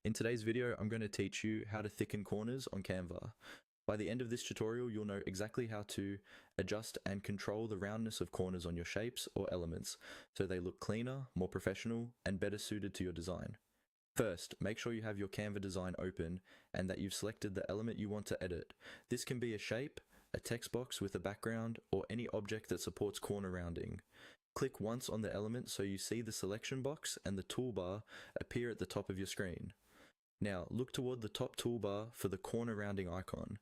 In today's video, I'm going to teach you how to thicken corners on Canva. By the end of this tutorial, you'll know exactly how to adjust and control the roundness of corners on your shapes or elements so they look cleaner, more professional, and better suited to your design. First, make sure you have your Canva design open and that you've selected the element you want to edit. This can be a shape, a text box with a background, or any object that supports corner rounding. Click once on the element so you see the selection box and the toolbar appear at the top of your screen. Now, look toward the top toolbar for the corner rounding icon.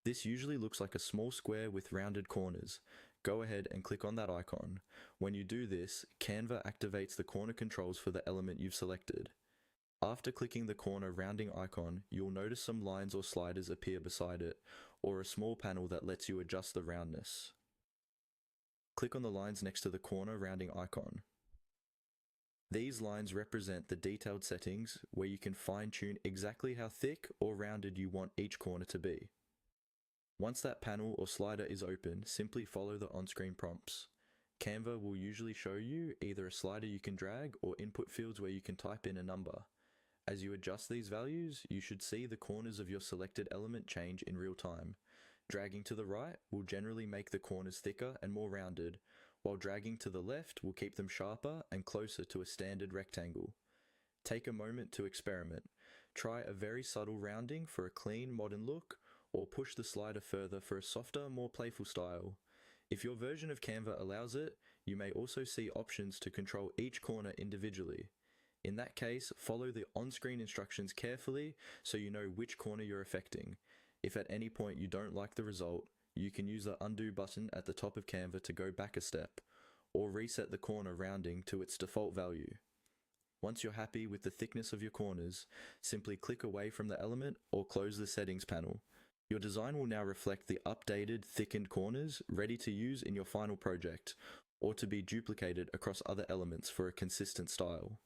This usually looks like a small square with rounded corners. Go ahead and click on that icon. When you do this, Canva activates the corner controls for the element you've selected. After clicking the corner rounding icon, you'll notice some lines or sliders appear beside it, or a small panel that lets you adjust the roundness. Click on the lines next to the corner rounding icon. These lines represent the detailed settings where you can fine-tune exactly how thick or rounded you want each corner to be. Once that panel or slider is open, simply follow the on-screen prompts. Canva will usually show you either a slider you can drag or input fields where you can type in a number. As you adjust these values, you should see the corners of your selected element change in real time. Dragging to the right will generally make the corners thicker and more rounded, while dragging to the left will keep them sharper and closer to a standard rectangle. Take a moment to experiment. Try a very subtle rounding for a clean, modern look, or push the slider further for a softer, more playful style. If your version of Canva allows it, you may also see options to control each corner individually. In that case, follow the on-screen instructions carefully so you know which corner you're affecting. If at any point you don't like the result, you can use the undo button at the top of Canva to go back a step, or reset the corner rounding to its default value. Once you're happy with the thickness of your corners, simply click away from the element or close the settings panel. Your design will now reflect the updated, thickened corners ready to use in your final project, or to be duplicated across other elements for a consistent style.